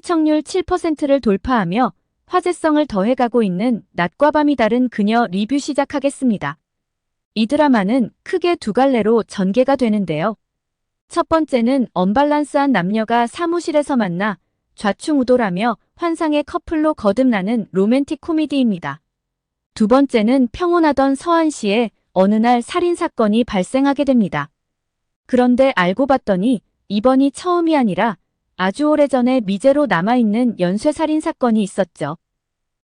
시청률 7%를 돌파하며 화제성을 더해가고 있는 낮과 밤이 다른 그녀 리뷰 시작하겠습니다. 이 드라마는 크게 두 갈래로 전개가 되는데요. 첫 번째는 언밸런스한 남녀가 사무실에서 만나 좌충우돌하며 환상의 커플로 거듭나는 로맨틱 코미디입니다. 두 번째는 평온하던 서한시에 어느 날 살인사건이 발생하게 됩니다. 그런데 알고 봤더니 이번이 처음이 아니라 아주 오래전에 미제로 남아있는 연쇄살인사건이 있었죠.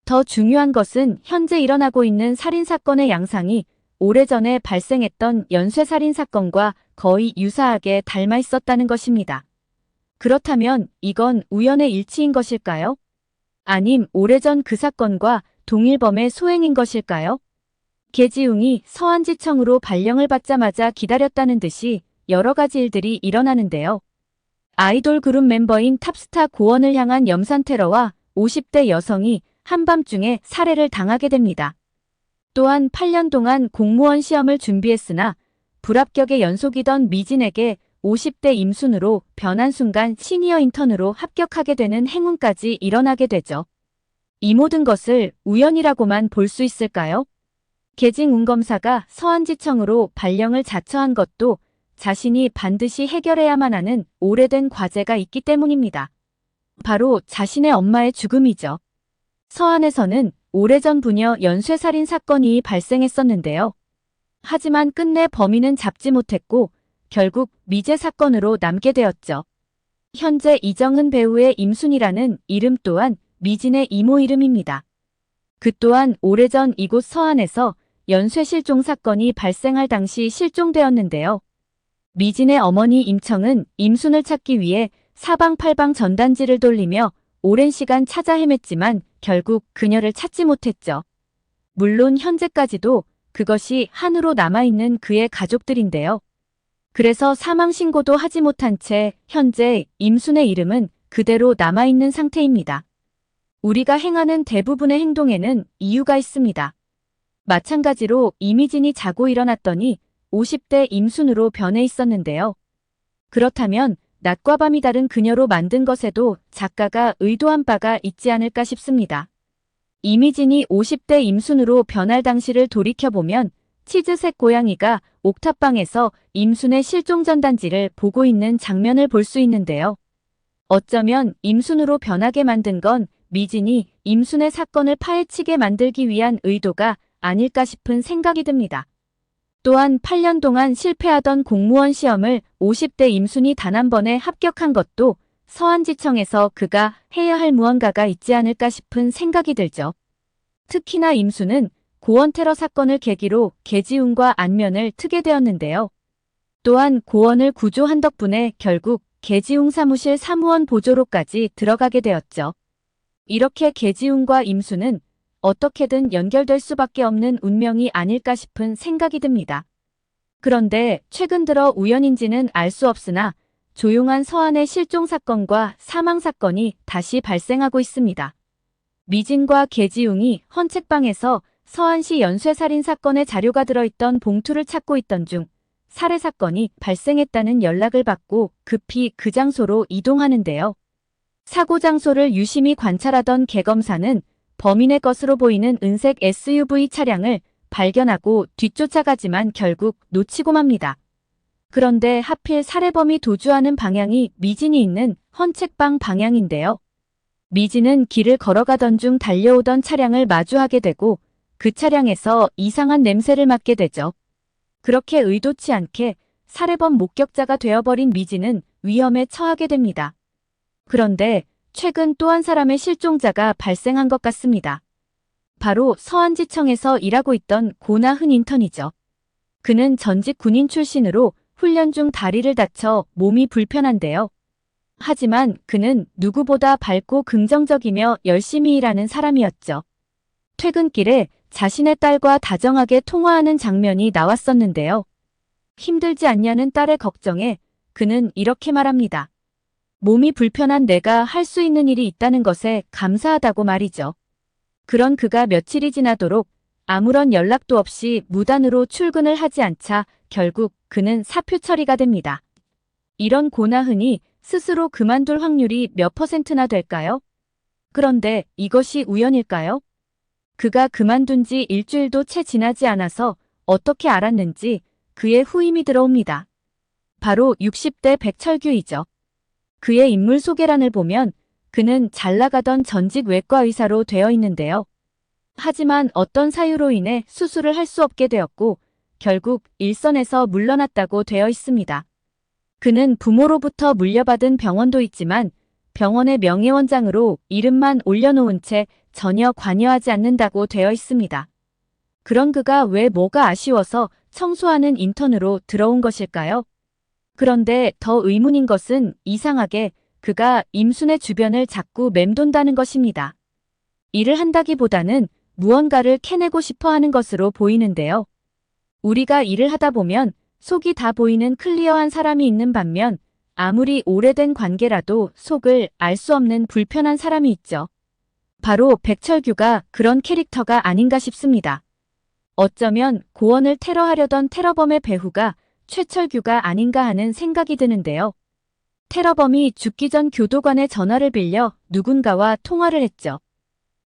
더 중요한 것은 현재 일어나고 있는 살인사건의 양상이 오래전에 발생했던 연쇄살인사건과 거의 유사하게 닮아 있었다는 것입니다. 그렇다면 이건 우연의 일치인 것일까요? 아님 오래전 그 사건과 동일범의 소행인 것일까요? 계지웅이 서한지청으로 발령을 받자마자 기다렸다는 듯이 여러 가지 일들이 일어나는데요. 아이돌 그룹 멤버인 탑스타 고원을 향한 염산 테러와 50대 여성이 한밤중에 살해를 당하게 됩니다. 또한 8년 동안 공무원 시험을 준비했으나 불합격의 연속이던 미진에게 50대 임순으로 변한 순간 시니어 인턴으로 합격하게 되는 행운까지 일어나게 되죠. 이 모든 것을 우연이라고만 볼 수 있을까요? 계징운 검사가 서한지청으로 발령을 자처한 것도 자신이 반드시 해결해야만 하는 오래된 과제가 있기 때문입니다. 바로 자신의 엄마의 죽음이죠. 서한에서는 오래전 부녀 연쇄살인 사건이 발생했었는데요. 하지만 끝내 범인은 잡지 못했고 결국 미제 사건으로 남게 되었죠. 현재 이정은 배우의 임순이라는 이름 또한 미진의 이모 이름입니다. 그 또한 오래전 이곳 서한에서 연쇄 실종 사건이 발생할 당시 실종되었는데요. 미진의 어머니 임청은 임순을 찾기 위해 사방팔방 전단지를 돌리며 오랜 시간 찾아 헤맸지만 결국 그녀를 찾지 못했죠. 물론 현재까지도 그것이 한으로 남아있는 그의 가족들인데요. 그래서 사망 신고도 하지 못한 채 현재 임순의 이름은 그대로 남아있는 상태입니다. 우리가 행하는 대부분의 행동에는 이유가 있습니다. 마찬가지로 이미진이 자고 일어났더니 50대 임순으로 변해 있었는데요. 그렇다면 낮과 밤이 다른 그녀로 만든 것에도 작가가 의도한 바가 있지 않을까 싶습니다. 이미진이 50대 임순으로 변할 당시를 돌이켜보면 치즈색 고양이가 옥탑방에서 임순의 실종 전단지를 보고 있는 장면을 볼 수 있는데요. 어쩌면 임순으로 변하게 만든 건 미진이 임순의 사건을 파헤치게 만들기 위한 의도가 아닐까 싶은 생각이 듭니다. 또한 8년 동안 실패하던 공무원 시험을 50대 임순이 단 한 번에 합격한 것도 서한지청에서 그가 해야 할 무언가가 있지 않을까 싶은 생각이 들죠. 특히나 임순은 고원 테러 사건을 계기로 계지웅과 안면을 트게 되었는데요. 또한 고원을 구조한 덕분에 결국 계지웅 사무실 사무원 보조로까지 들어가게 되었죠. 이렇게 계지웅과 임순은 어떻게든 연결될 수밖에 없는 운명이 아닐까 싶은 생각이 듭니다. 그런데 최근 들어 우연인지는 알 수 없으나 조용한 서한의 실종 사건과 사망 사건이 다시 발생하고 있습니다. 미진과 계지웅이 헌책방에서 서한시 연쇄살인 사건의 자료가 들어있던 봉투를 찾고 있던 중 살해 사건이 발생했다는 연락을 받고 급히 그 장소로 이동하는데요. 사고 장소를 유심히 관찰하던 계검사는 범인의 것으로 보이는 은색 SUV 차량을 발견하고 뒤쫓아가지만 결국 놓치고 맙니다. 그런데 하필 살해범이 도주하는 방향이 미진이 있는 헌책방 방향인데요. 미진은 길을 걸어가던 중 달려오던 차량을 마주하게 되고 그 차량에서 이상한 냄새를 맡게 되죠. 그렇게 의도치 않게 살해범 목격자가 되어버린 미진은 위험에 처하게 됩니다. 그런데 최근 또 한 사람의 실종자가 발생한 것 같습니다. 바로 서한지청에서 일하고 있던 고나흔 인턴이죠. 그는 전직 군인 출신으로 훈련 중 다리를 다쳐 몸이 불편한데요. 하지만 그는 누구보다 밝고 긍정적이며 열심히 일하는 사람이었죠. 퇴근길에 자신의 딸과 다정하게 통화하는 장면이 나왔었는데요. 힘들지 않냐는 딸의 걱정에 그는 이렇게 말합니다. 몸이 불편한 내가 할 수 있는 일이 있다는 것에 감사하다고 말이죠. 그런 그가 며칠이 지나도록 아무런 연락도 없이 무단으로 출근을 하지 않자 결국 그는 사표 처리가 됩니다. 이런 고나흔이 스스로 그만둘 확률이 몇 %나 될까요? 그런데 이것이 우연일까요? 그가 그만둔 지 일주일도 채 지나지 않아서 어떻게 알았는지 그의 후임이 들어옵니다. 바로 60대 백철규이죠. 그의 인물 소개란을 보면 그는 잘 나가던 전직 외과 의사로 되어 있는데요. 하지만 어떤 사유로 인해 수술을 할 수 없게 되었고 결국 일선에서 물러났다고 되어 있습니다. 그는 부모로부터 물려받은 병원도 있지만 병원의 명예원장으로 이름만 올려놓은 채 전혀 관여하지 않는다고 되어 있습니다. 그런 그가 왜 뭐가 아쉬워서 청소하는 인턴으로 들어온 것일까요? 그런데 더 의문인 것은 이상하게 그가 임순의 주변을 자꾸 맴돈다는 것입니다. 일을 한다기보다는 무언가를 캐내고 싶어 하는 것으로 보이는데요. 우리가 일을 하다 보면 속이 다 보이는 클리어한 사람이 있는 반면 아무리 오래된 관계라도 속을 알 수 없는 불편한 사람이 있죠. 바로 백철규가 그런 캐릭터가 아닌가 싶습니다. 어쩌면 고원을 테러하려던 테러범의 배후가 최철규가 아닌가 하는 생각이 드는데요. 테러범이 죽기 전 교도관의 전화를 빌려 누군가와 통화를 했죠.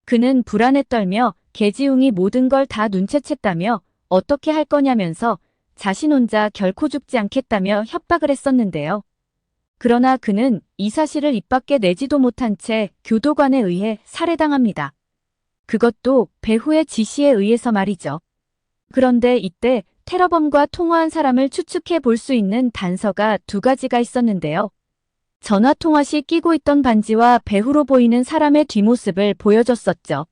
그는 불안에 떨며 계지웅이 모든 걸 다 눈치챘다며 어떻게 할 거냐면서 자신 혼자 결코 죽지 않겠다며 협박을 했었는데요. 그러나 그는 이 사실을 입 밖에 내지도 못한 채 교도관에 의해 살해당합니다. 그것도 배후의 지시에 의해서 말이죠. 그런데 이때 테러범과 통화한 사람을 추측해 볼 수 있는 단서가 두 가지가 있었는데요. 전화통화 시 끼고 있던 반지와 배후로 보이는 사람의 뒷모습을 보여줬었죠.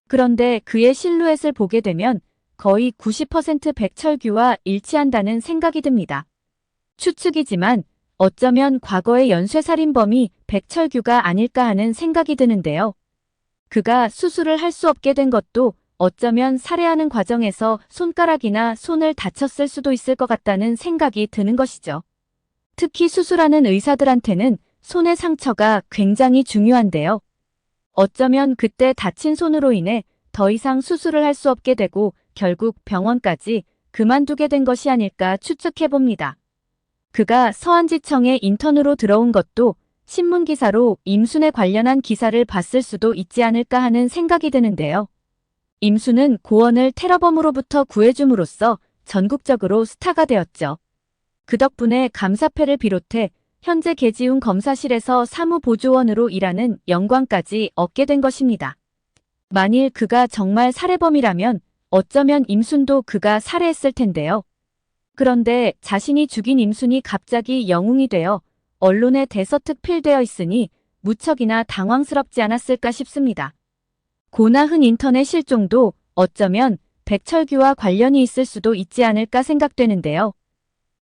그런데 그의 실루엣을 보게 되면 거의 90% 백철규와 일치한다는 생각이 듭니다. 추측이지만 어쩌면 과거의 연쇄살인범이 백철규가 아닐까 하는 생각이 드는데요. 그가 수술을 할 수 없게 된 것도 어쩌면 살해하는 과정에서 손가락이나 손을 다쳤을 수도 있을 것 같다는 생각이 드는 것이죠. 특히 수술하는 의사들한테는 손의 상처가 굉장히 중요한데요. 어쩌면 그때 다친 손으로 인해 더 이상 수술을 할 수 없게 되고 결국 병원까지 그만두게 된 것이 아닐까 추측해봅니다. 그가 서안지청에 인턴으로 들어온 것도 신문기사로 임순에 관련한 기사를 봤을 수도 있지 않을까 하는 생각이 드는데요. 임순은 고원을 테러범으로부터 구해줌으로써 전국적으로 스타가 되었죠. 그 덕분에 감사패를 비롯해 현재 계지웅 검사실에서 사무보조원으로 일하는 영광까지 얻게 된 것입니다. 만일 그가 정말 살해범이라면 어쩌면 임순도 그가 살해했을 텐데요. 그런데 자신이 죽인 임순이 갑자기 영웅이 되어 언론에 대서특필되어 있으니 무척이나 당황스럽지 않았을까 싶습니다. 고나흔 인턴의 실종도 어쩌면 백철규와 관련이 있을 수도 있지 않을까 생각되는데요.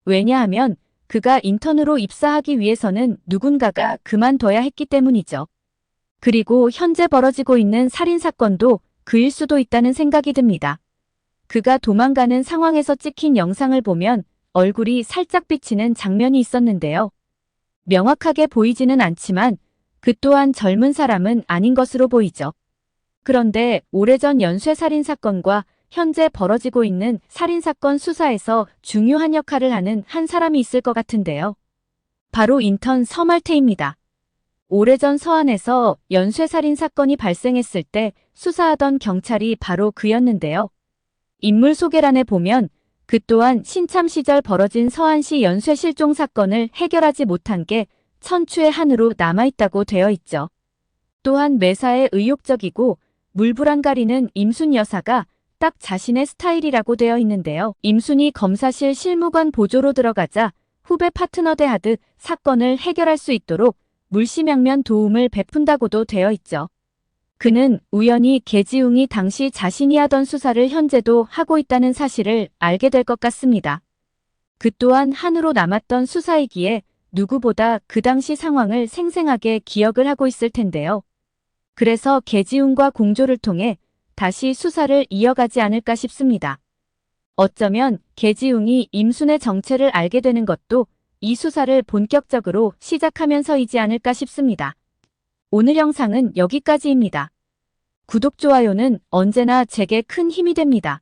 왜냐하면 그가 인턴으로 입사하기 위해서는 누군가가 그만둬야 했기 때문이죠. 그리고 현재 벌어지고 있는 살인사건도 그일 수도 있다는 생각이 듭니다. 그가 도망가는 상황에서 찍힌 영상을 보면 얼굴이 살짝 비치는 장면이 있었는데요. 명확하게 보이지는 않지만 그 또한 젊은 사람은 아닌 것으로 보이죠. 그런데 오래전 연쇄살인사건과 현재 벌어지고 있는 살인사건 수사에서 중요한 역할을 하는 한 사람이 있을 것 같은데요. 바로 인턴 서말태입니다. 오래전 서안에서 연쇄살인사건이 발생했을 때 수사하던 경찰이 바로 그였는데요. 인물 소개란에 보면 그 또한 신참 시절 벌어진 서안시 연쇄실종 사건을 해결하지 못한 게 천추의 한으로 남아있다고 되어 있죠. 또한 매사에 의욕적이고 물불안 가리는 임순 여사가 딱 자신의 스타일이라고 되어 있는데요. 임순이 검사실 실무관 보조로 들어가자 후배 파트너 대하듯 사건을 해결할 수 있도록 물심양면 도움을 베푼다고도 되어 있죠. 그는 우연히 계지웅이 당시 자신이 하던 수사를 현재도 하고 있다는 사실을 알게 될 것 같습니다. 그 또한 한으로 남았던 수사이기에 누구보다 그 당시 상황을 생생하게 기억을 하고 있을 텐데요. 그래서 계지웅과 공조를 통해 다시 수사를 이어가지 않을까 싶습니다. 어쩌면 계지웅이 임순의 정체를 알게 되는 것도 이 수사를 본격적으로 시작하면서이지 않을까 싶습니다. 오늘 영상은 여기까지입니다. 구독, 좋아요는 언제나 제게 큰 힘이 됩니다.